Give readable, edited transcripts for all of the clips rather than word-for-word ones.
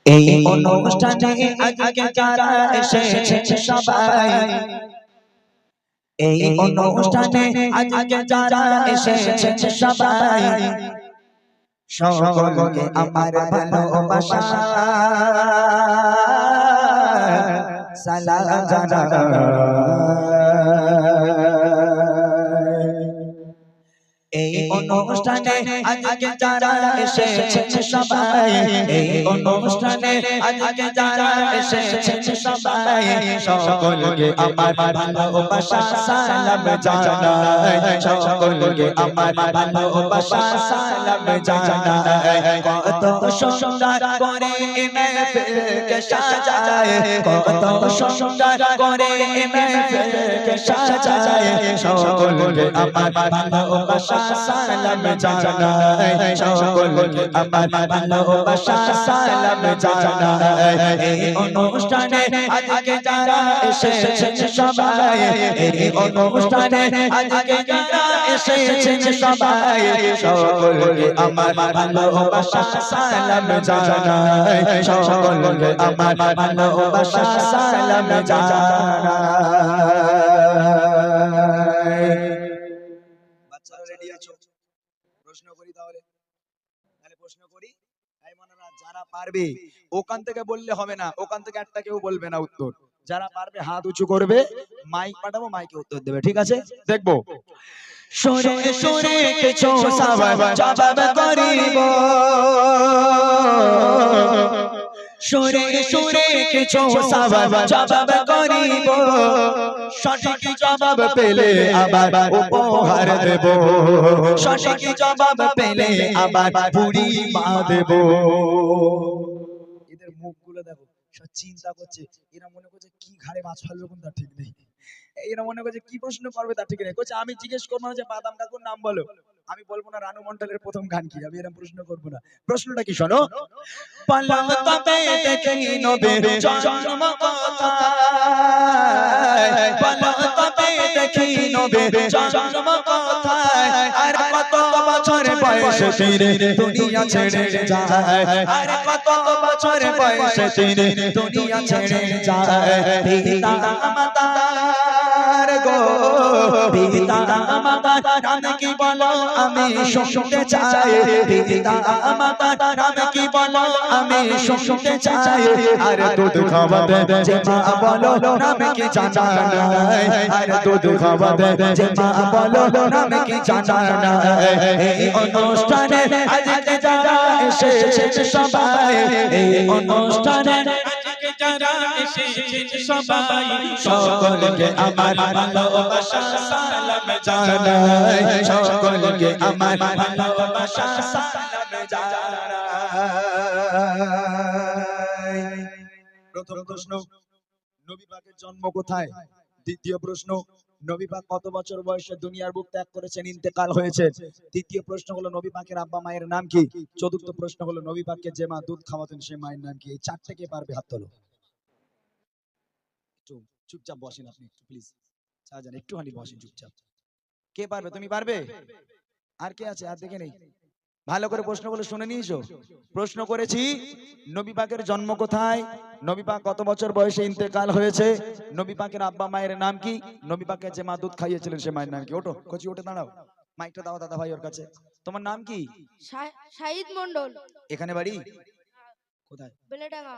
এই অনুষ্ঠানে আজকে যারা এসেছে সবাই, এই অনুষ্ঠানে আজকে যারা এসেছে সবাই, সকলকে আমার ভালোবাসা সালাম জানাই। এই অনুষ্ঠানে আজকে যারা এসেছে সবাই, এই অনুষ্ঠানে আজকে যারা এসেছে সবাই, সকলকে আমার ভালোবাসা সালাম জানাই, সকলকে আমার ভালোবাসা সালাম জানাই। কত সুন্দর করে মেহফিলকে সাজায়, কত সুন্দর করে মেহফিলকে সাজায়, সকলকে আমার ভালোবাসা সালাম জানাই, সকলকে আমার ভালোবাসা সালাম জানাই। এই অনুষ্ঠানে আজকে যারা এসেছে সবাই, এই অনুষ্ঠানে আজকে যারা এসেছে সবাই, সকলকে আমার ভালোবাসা সালাম জানাই, সকলকে আমার ভালোবাসা সালাম জানাই। প্রশ্ন করি তাহলে প্রশ্ন করি। যারা পারবে ওখান থেকে বললে হবে না, ওখান থেকে একটা কেউ বলবে না উত্তর। যারা পারবে হাত উঁচু করবে, মাইক পাঠাবো, মাইকে উত্তর দেবে, ঠিক আছে? দেখবো সরে সরে কিছু জবাব করিব, সরে সরে কিছু জবাব করিব, সঠিক জবাব পেলে আবার উপহার দেব, সঠিক জবাব পেলে আবার পুরি মা দেব। এদের মুখগুলো দেখো, সব চিন্তা করছে, এরা মনে করছে কি ঘাড়ে মাছ ফেলবে কোন তার ঠিক নেই, এরা মনে করছে কি প্রশ্ন করবে তার ঠিক নেই। করছে আমি জিজ্ঞেস করবো না যে বাদাম কাকুর নাম বলো, আমি বলবো না রানু মন্ডলের প্রথম গান কি, আমি এরকম প্রশ্ন করবো না। প্রশ্নটা কি শোনো, পালাম তবে দেখি নবীর জন্ম কোথায়, পালাম তবে দেখি নবীর জন্ম কোথায়, আর কত বছর বয়সে তিনি দুনিয়া ছেড়ে যায়, আর কত বছর বয়সে তিনি দুনিয়া ছেড়ে যায়। পিতা মাতার গো, পিতা মাতার নাম কি বলো আমি শুনতে চাই, পিতা মাতার নাম কি বলো আমি শুনতে চাই, আর দুধ খাওয়াবে যে মা বলো নাম কি জানা নাই, আর দুধ খাওয়াবে যে মা বলো নাম কি জানা নাই। এই অনুষ্ঠানে আজকে যারা এসেছে সবাই, এই অনুষ্ঠানে আজকে যারা এসেছে সবাই, সকলকে আমার ভালোবাসা সালাম জানাই, সকলকে আমার ভালোবাসা সালাম জানাই। প্রথম প্রশ্ন, নবী পাকের জন্ম কোথায়? দ্বিতীয় প্রশ্ন, নবী পাক কত বছর বয়সে দুনিয়ার বুক ত্যাগ করেছেন, ইন্তেকাল হয়েছে? তৃতীয় প্রশ্ন হলো নবী পাকের আব্বা মায়ের নাম কি? চতুর্থ প্রশ্ন হলো নবী পাককে যে মা দুধ খাওয়াতেন সেই মায়ের নাম কি? এই চারটে কে পারবে হাত তোলো। একটু চুপচাপ বসেন আপনি, একটু প্লিজ শাহজাহান একটুখানি বসেন চুপচাপ। কে পারবে? তুমি পারবে? আর কে আছে? আর দেখে নেই, ভালো করে প্রশ্নগুলো শুনে নিয়েছো? প্রশ্ন করেছি নবী পাকের জন্ম কোথায়, নবী পাক কত বছর বয়সে ইন্তেকাল হয়েছে, নবী পাকের আব্বা মায়ের নাম কি, নবী পাককে যে মা দুধ খাইয়েছিলেন সে মায়ের নাম কি? ওঠো কচি, ওঠে দাঁড়াও, মাইকটা দাও দাদা ভাই ওর কাছে। তোমার নাম কি? শাহিদ মন্ডল। এখানে বাড়ি কোথায়? বেলেডাঙ্গা।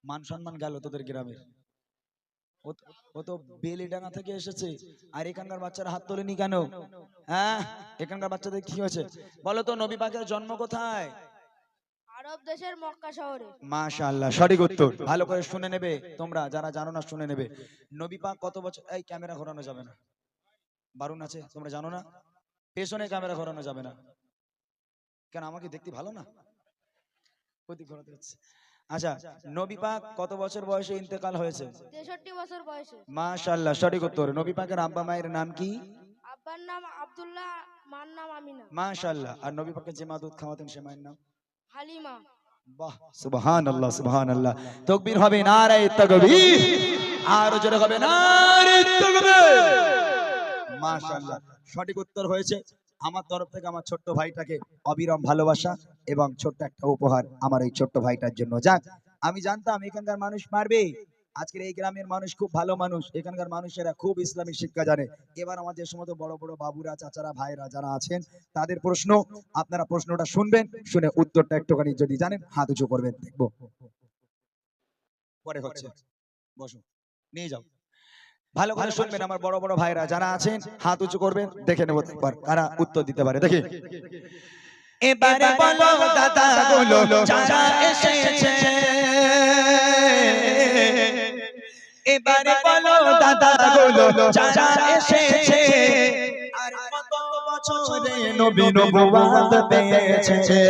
মান সম্মান গেল তোদের গ্রামের, ও তো বেলেডাঙ্গা থেকে এসেছে, আর এখানকার বাচ্চারা হাত তোলেনি কেন? হ্যাঁ, এখানকার বাচ্চাদের কি হয়েছে বলো তো? নবী পাকের জন্ম কোথায়? আরব দেশের মক্কা শহরে। মাশাআল্লাহ, সঠিক উত্তর। ভালো করে শুনে নেবে তোমরা, যারা জানো না শুনে নেবে। নবী পাক কত বছর, এই ক্যামেরা ঘোরানো যাবে না, বারণ আছে, তোমরা জানো না? পেছনে ক্যামেরা ঘোরানো যাবে না কেন? আমাকে দেখতে ভালো না, ওদিক ঘোরাতে হচ্ছে। আচ্ছা, নবী পাক কত বছর বয়সে ইন্তেকাল হয়েছে? 63 বছর বয়সে। মাশাআল্লাহ, সঠিক উত্তর। নবী পাকের আব্বা মায়ের নাম কি? আব্বার নাম আব্দুল্লাহ, মার নাম আমিনা। মাশাআল্লাহ। আর নবী পাকের যে মা দুধ খাওয়াতেন সে মায়ের নাম? হালিমা। বাহ, সুবহানাল্লাহ সুবহানাল্লাহ। তাকবীর হবে, নারে তাকবীর, আর জোরে হবে নারে তাকবীর। মাশাআল্লাহ, সঠিক উত্তর হয়েছে। আমার তরফ থেকে আমার ছোট্ট ভাইটাকে অবিরাম ভালোবাসা এবং ছোট্ট একটা উপহার আমার এই ছোট্ট ভাইটার জন্য। যাক, আমি জানতাম এখানকার মানুষ পারবে। আজকের এই গ্রামের মানুষ খুব ভালো মানুষ, এখানকার মানুষেরা খুব ইসলামিক শিক্ষা জানে। এবার আমাদের সমস্ত বড় বড় বাবুরা, চাচারা, ভাইরা যারা আছেন তাদের প্রশ্ন, আপনারা প্রশ্নটা শুনবেন, শুনে উত্তরটা একটুখানি যদি জানেন হাত উঁচু করবেন, দেখবো পরে হচ্ছে। বসো, নিয়ে যাও। ভালো করে শুনবেন আমার বড় বড় ভাইরা যারা আছেন, হাত উঁচু করবেন, দেখে নেবো একবার কারা উত্তর দিতে পারে। দেখি এবারে বলো দাদা গুলো যারা এসেছে, এবারে বলো দাদা গুলো যারা এসেছে, আর কত বছরে নবী নবুয়ত পেয়েছে,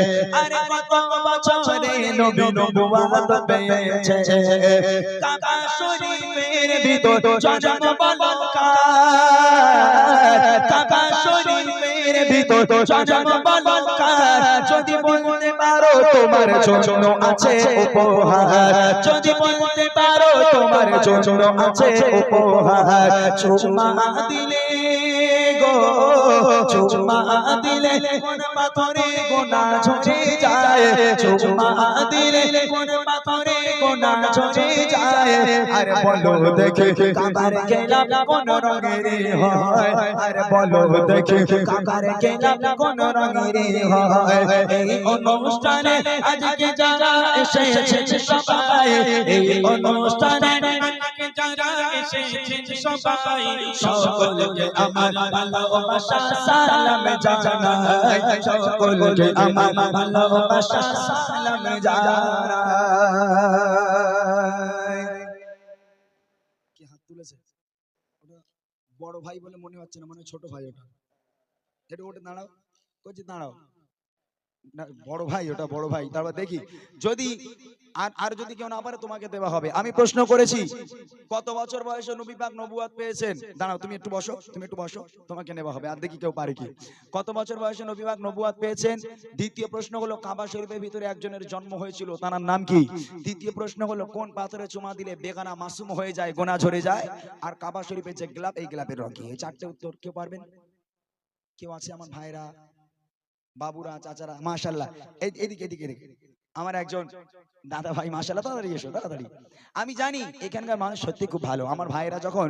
আর কত বছরে নবী নবুয়ত পেয়েছে। কাবা শরীফের ভিতর জন্ম বলো কার, কাবা শরীফের ভিতর জন্ম বলো কার, যদি বলতে পারো তোমার জন্য আছে উপহার, যদি বলতে পারো তোমার জন্য আছে উপহার। চুমা দিলে গো, চুমা দিলে কোন পাথরে গোনা ঝরে যায়, চুমা দিলে কোন পাথরে গোনা ঝরে যায়। আরে বলো দেখে কাবার গেলাম কোন রঙের হয়, আরে বলো দেখে কাবার গেলাম কোন রঙের হয়। এই অনুষ্ঠানে আজকে যারা এসেছে সবাই, এই অনুষ্ঠানে আজকে যারা এসেছে সবাই, সকলকে আমার ভালোবাসা সালাম জানাই, সকলকে আমার ভালোবাসা সালাম জানাই। কি হাত তুলেছে? ওটা বড় ভাই বলে মনে হচ্ছে না, মানে ছোট ভাই। ওটা এটা ওটা দাঁড়াও, কইছি দাঁড়াও, না বড় ভাই, ওটা বড় ভাই। তারপর দেখি যদি আর যদি কেউ না পারে তোমাকে দেওয়া হবে। আমি প্রশ্ন করেছি কত বছর বয়সে নবী পাক নবুয়ত পেয়েছেন? দাঁড়াও, তুমি একটু বসো, তুমি একটু বসো, তোমাকে নেওয়া হবে। আর দেখি কেউ পারে কি। কত বছর বয়সে নবী পাক নবুয়ত পেয়েছেন? দ্বিতীয় প্রশ্ন হলো কাবা শরীফের ভিতরে একজনের জন্ম হয়েছিল, তার নাম কি? তৃতীয় প্রশ্ন হলো কোন পাথরে চুমা দিলে বেগানা মাসুম হয়ে যায়, গোনা ঝরে যায়? আর কাবা শরীফের যে গ্লাব, এই গ্লাবের রং কি? এই চারটে উত্তর কেউ পারবেন? কেউ আছে আমার ভাইরা, বাবুরা, চাচারা? মাশাআল্লাহ, এদিকে এদিকে এদিকে আমার একজন দাদা ভাই, মাশাআল্লাহ, তাড়াতাড়ি এসো, তাড়াতাড়ি। আমি জানি এখানকার মানুষ সত্যি খুব ভালো। আমার ভাইরা যখন,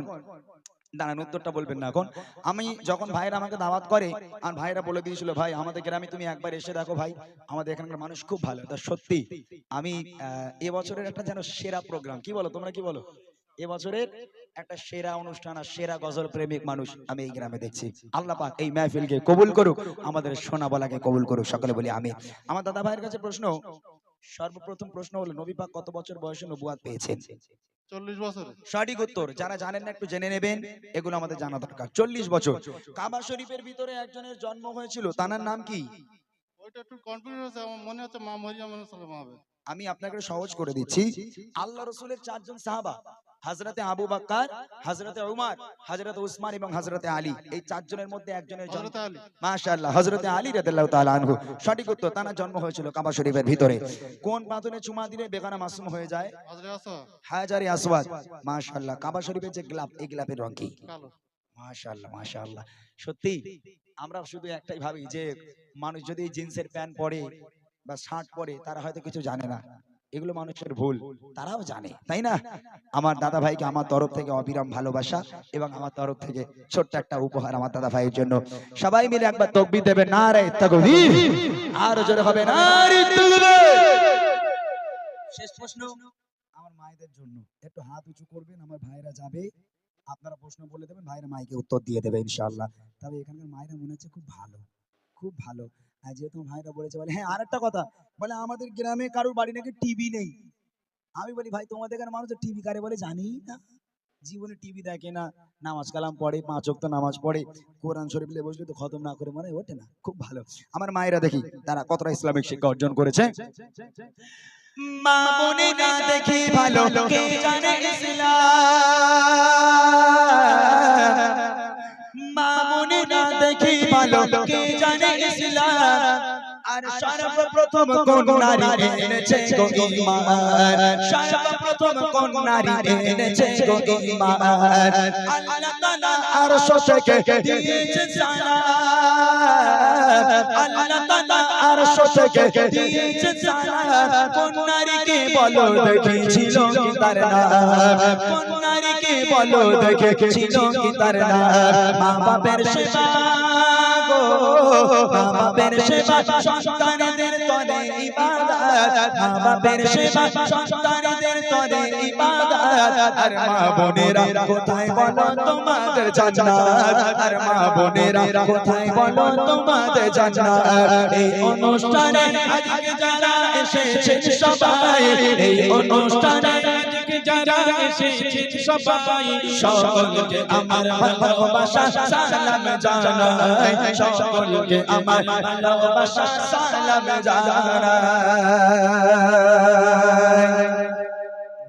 দাঁড়ান উত্তরটা বলবেন না এখন, আমি যখন ভাইরা আমাকে দাওয়াত করে, আর ভাইরা বলে দিয়েছিল ভাই আমাদের গ্রামে তুমি একবার এসে দেখো ভাই, আমাদের এখানকার মানুষ খুব ভালো। তা সত্যি আমি এবছরের একটা যেন সেরা প্রোগ্রাম, কি বলো তোমরা, কি বলো, এবছরের একটা সেরা অনুষ্ঠান আর সেরা গজল প্রেমিক মানুষ আমি এই গ্রামে দেখছি। আল্লাহ পাক এই মাহফিলকে কবুল করুক, আমাদের সোনা বলাকে কবুল করুক, সকলে বলি আমি। আমার দাদা ভাইয়ের কাছে প্রশ্ন, সর্বপ্রথম প্রশ্ন হলো নবী পাক কত বছর বয়সে নবুয়ত পেয়েছেন? 40 বছরে। সঠিক উত্তর। যারা জানেন না একটু জেনে নেবেন, এগুলো আমাদের জানা দরকার। 40 বছর। কাবা শরীফের ভিতরে একজনের জন্ম হয়েছিল, তার নাম কি? ওইটা একটু কনফিউজ হচ্ছে, আমার মনে হচ্ছে মা মরিয়ম আলাইহিস সালাম হবে। আমি আপনাকে সহজ করে দিচ্ছি। আল্লাহ রাসূলের চারজন সাহাবা, হযরতে আবু বকর, হযরতে উমর, হযরতে উসমান এবং হযরতে আলী, এই চারজনের মধ্যে একজনের জন্ম। হযরত আলী। মাশাআল্লাহ, হযরতে আলী রাদিয়াল্লাহু তাআলা আনহু। সঠিক উত্তর। তার জন্ম হয়েছিল কাবা শরীফের ভিতরে। কোন পাথরে চুমা দিলে বেগানা মাসুম হয়ে যায়? হযরত আসওয়াদ। হাজারে আসওয়াদ। মাশাআল্লাহ। কাবা শরীফের যে গ্লাব, এই গ্লাবের রং কি? কালো। মাশাআল্লাহ, মাশাআল্লাহ। সত্যি আমরা শুধু একটাই ভাবি যে মানুষ যদি জিন্সের প্যান্ট পরে বা শার্ট পরে তারা হয়তো কিছু জানে না। এগুলো মানুষের ভুল, তারাও জানে, তাই না? আমার দাদা ভাইকে আমার তরফ থেকে অবিরাম ভালোবাসা এবং আমার তরফ থেকে ছোট্ট একটা উপহার আমার দাদা ভাইয়ের জন্য। সবাই মিলে একবার তাকবীর দেবেন, নারে তাকবীর। আর জোরে হবে নারে তাকবীর। শেষ প্রশ্ন আমার মায়েদের জন্য, একটু হাত উঁচু করবেন, আমার ভাইরা যাবে, আপনারা প্রশ্ন বলে দেবেন, ভাইরা মাইকে উত্তর দিয়ে দেবে ইনশাআল্লাহ। তবে এখানকার মায়েরা মনে হচ্ছে খুব ভালো, খুব ভালো। আর যেহেতু ভাইরা বলেছে, বলে হ্যাঁ আরেকটা কথা, বলে আমাদের গ্রামে কারোর বাড়ি নাকি টিভি নেই। আমি বলি ভাই তোমাদের এখানে মানুষ টিভি কারে বলে জানি না, জীবনে টিভি দেখে না, নামাজ কালাম পড়ে, 5 ওয়াক্ত নামাজ পড়ে, কোরআন শরীফ নিয়ে বসলে তো খতম না করে মনে ওঠে না। খুব ভালো আমার মায়েরা, দেখি তারা কতটা ইসলামিক শিক্ষা অর্জন করেছে। মা বোনেরা দেখি ভালো, কে জানে ইসলাম, মা বোনেরা দেখি ভালো, কে জানে ইসলাম। আর সর্বপ্রথম কোন নারী এনেছে গো ঈমান সর্বপ্রথম কোন নারী এনেছে গো ঈমান আল্লাহ তাআলা আরশ থেকে দিয়েছে সালাম আল্লাহ তাআলা আরশ থেকে দিয়েছে সালাম কোন নারীকে বলো দেখেছিল কি তার নাম কোন নারীকে বলো দেখেছিল কি তার নাম মা বাবার সেবা গো মা বাবার সেবা সন্তানদের তরে ইবাদত মা বাবার সেবা সন্তানদের তরে ইবাদত আর মা বোনেরা কোথায় বলো তোমাদের জান্নাত আর মা বোনেরা কোথায় বলো তোমাদের জান্নাত এই অনুষ্ঠানে আজকে যারা এসেছেন সবাই এই অনুষ্ঠানে আজকে যারা এসেছেন সবাই সকলকে আমার ভালোবাসা সালাম জানাই সকলকে আমার ভালোবাসা সালাম জানাই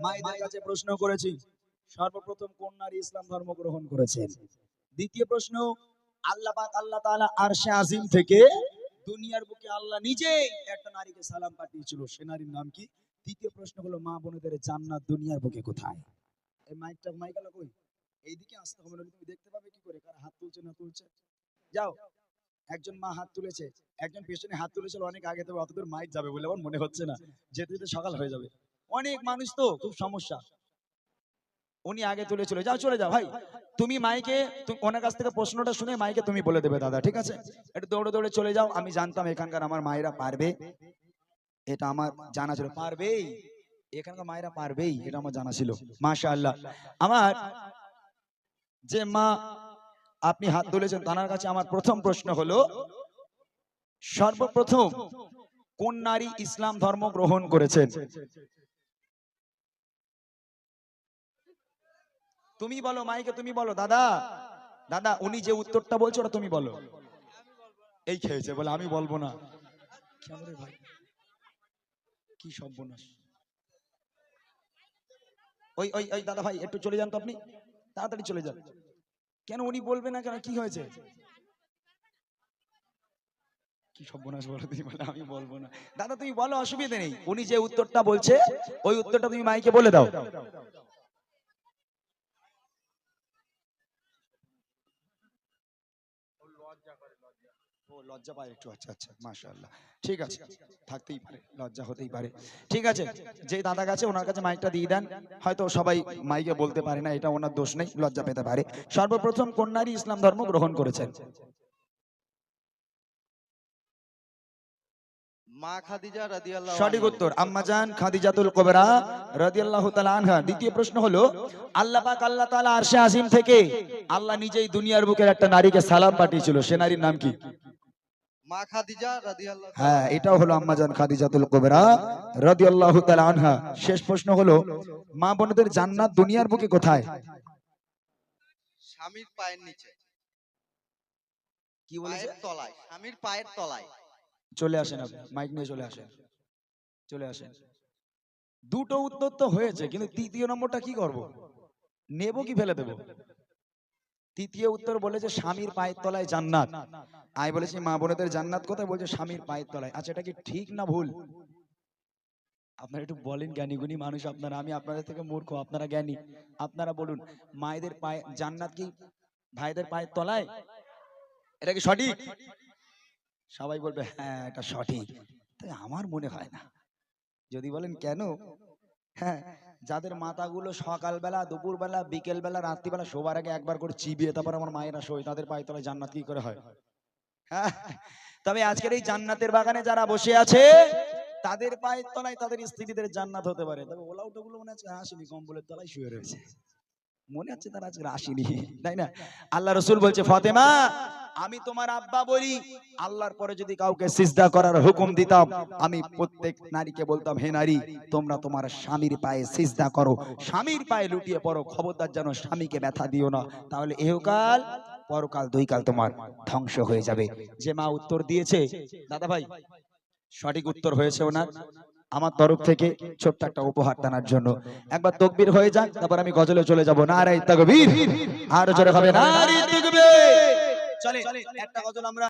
মায়েদের কাছে প্রশ্ন করেছি সর্বপ্রথম কোন নারী ইসলাম ধর্ম গ্রহণ করেছেন দ্বিতীয় প্রশ্ন আল্লাহ পাক আল্লাহ তাআলা আরশে আজিম থেকে দুনিয়ার বুকে আল্লাহ নিজেই একটা নারীকে সালাম পাঠিয়েছিল সে নারীর নাম কি তৃতীয় প্রশ্ন হলো মা বোনেদের জান্নাত দুনিয়ার বুকে কোথায় এই মাইকালা কই এইদিকে আসতে হবে না তুমি দেখতে পাবে কি করে কার হাত তুলছে না তুলছে যাও একজন মা হাত তুলেছে একজন পেছনে হাত তুলেছিল অনেক আগে তবে অতদূর মাইক যাবে বলে আমার মনে হচ্ছে না যেতে যেতে সকাল হয়ে যাবে অনেক মানুষ তো খুব সমস্যা উনি আগে তুলেছিল যাও চলে যাও ভাই তুমি মাইকে ওনার কাছ থেকে প্রশ্নটা শুনে মাইকে তুমি বলে দেবে দাদা ঠিক আছে একটু দৌড়ে দৌড়ে চলে যাও আমি জানতাম এখানকার আমার মায়েরা পারবে এটা আমার জানা ছিল পারবেই এখানকার মায়েরা পারবেই এটা আমার জানা ছিল মাশাআল্লাহ আমার যে মা আপনি হাত তুলেছেন তার কাছে আমার প্রথম প্রশ্ন হলো সর্বপ্রথম কোন নারী ইসলাম ধর্ম গ্রহণ করেছেন তুমি বলো মাইকে তুমি বলো দাদা দাদা উনি যে উত্তরটা বলছো ওটা তুমি বলো এই খেয়েছে বলে আমি বলবো না কেন রে ভাই কি সর্বনাশ ওই ওই ওই দাদা ভাই একটু চলে যান তো আপনি তাড়াতাড়ি চলে যান কেন উনি বলবে না কেন কি হয়েছে কি সর্বনাশ বলো তুমি বলে আমি বলবো না দাদা তুমি বলো অসুবিধা নেই উনি যে উত্তরটা বলছে ওই উত্তরটা তুমি মাইকে বলে দাও লজ্জা পায় একটু আচ্ছা আচ্ছা মাশাআল্লাহ ঠিক আছে থাকতেই পারে লজ্জা হতেই পারে ঠিক আছে যে দাদা কাছে ওনার কাছে মাইকটা দিয়ে দেন হয়তো সবাই মাইকে বলতে পারে না এটা ওনার দোষ নেই লজ্জা পেতে পারে সর্বপ্রথম কোন নারী ইসলাম ধর্ম গ্রহণ করেছেন মা খাদিজা রাদিয়াল্লাহু সঠিক উত্তর আম্মাজান খাদিজাতুল কুবরা রাদিয়াল্লাহু তাআলা আনহা দ্বিতীয় প্রশ্ন হলো আল্লাহ পাক আল্লাহ তাআলা আরশে আজিম থেকে আল্লাহ নিজেই দুনিয়ার বুকের একটা নারীকে সালাম পাঠিয়েছিল সে নারীর নাম কি মা খাদিজা রাদিয়াল্লাহু হ্যাঁ এটাও হলো আম্মাজান খাদিজাতুল কুবরা রাদিয়াল্লাহু তাআলা আনহা শেষ প্রশ্ন হলো মা বোনদের জান্নাত দুনিয়ার বুকে কোথায় স্বামীর পায়ের নিচে কি বলেছে পায়ের তলায় স্বামীর পায়ের তলায় চলে আসেন আপনি মাইক নিয়ে চলে আসেন দুটো উত্তর তো হয়েছে কিন্তু তৃতীয় নম্বরটা কি করব নেব কি ফেলে দেব তৃতীয় উত্তর বলেছে স্বামীর পায়ের তলায় জান্নাত আমি বলেছি মা বোনেদের জান্নাত কোথায় বলছে স্বামীর পায়ের তলায় আচ্ছা এটা কি ঠিক না ভুল আপনারা একটু বলেন জ্ঞানী গুণী মানুষ আপনারা আমি আপনাদের থেকে মূর্খ আপনারা জ্ঞানী আপনারা বলুন মায়েদের পায়ে জান্নাত কি ভাইদের পায়ের তলায় এটা কি সঠিক সবাই বলবে হ্যাঁ এটা সঠিক তাই আমার মনে হয় না যদি বলেন কেন হ্যাঁ যাদের মাথাগুলো সকালবেলা দুপুরবেলা বিকেলবেলা রাত্রিবেলা শোবার আগে একবার করে চিবিয়ে তারপর আমার মায়েরা শোয় তাদের পায়ের তলায় জান্নাত কি করে হয় হ্যাঁ তবে আজকের এই জান্নাতের বাগানে যারা বসে আছে তাদের পায়ের তলায় তাদের স্ত্রীদের জান্নাত হতে পারে তবে ওলা উঠোগুলো মনে হচ্ছে আসেনি কম্বলের তলায় শুয়ে রয়েছে মনে হচ্ছে তারা আজকে আসেনি তাই না আল্লাহ রাসূল বলছে ফাতেমা আমি তোমার আব্বা বলি আল্লাহর পরে যদি কাউকে সিজদা করার হুকুম দিতাম আমি প্রত্যেক নারীকে বলতাম হে নারী তোমরা তোমার স্বামীর পায়ে সিজদা করো স্বামীর পায়ে লুটিয়ে পড়ো খবরদার যেন স্বামীকে ব্যথা দিও না তাহলে ইহকাল পরকাল দুই কাল তোমার ধ্বংস হয়ে যাবে যে মা উত্তর দিয়েছে দাদা ভাই সঠিক উত্তর হয়েছে ওনার আমার তরফ থেকে ছোট্ট একটা উপহার টানার জন্য একবার তাকবীর হয়ে যাক তারপর আমি গজলে চলে যাব নারে তাকবীর আর জোরে হবে নারে তাকবীর চলে একটা গজল আমরা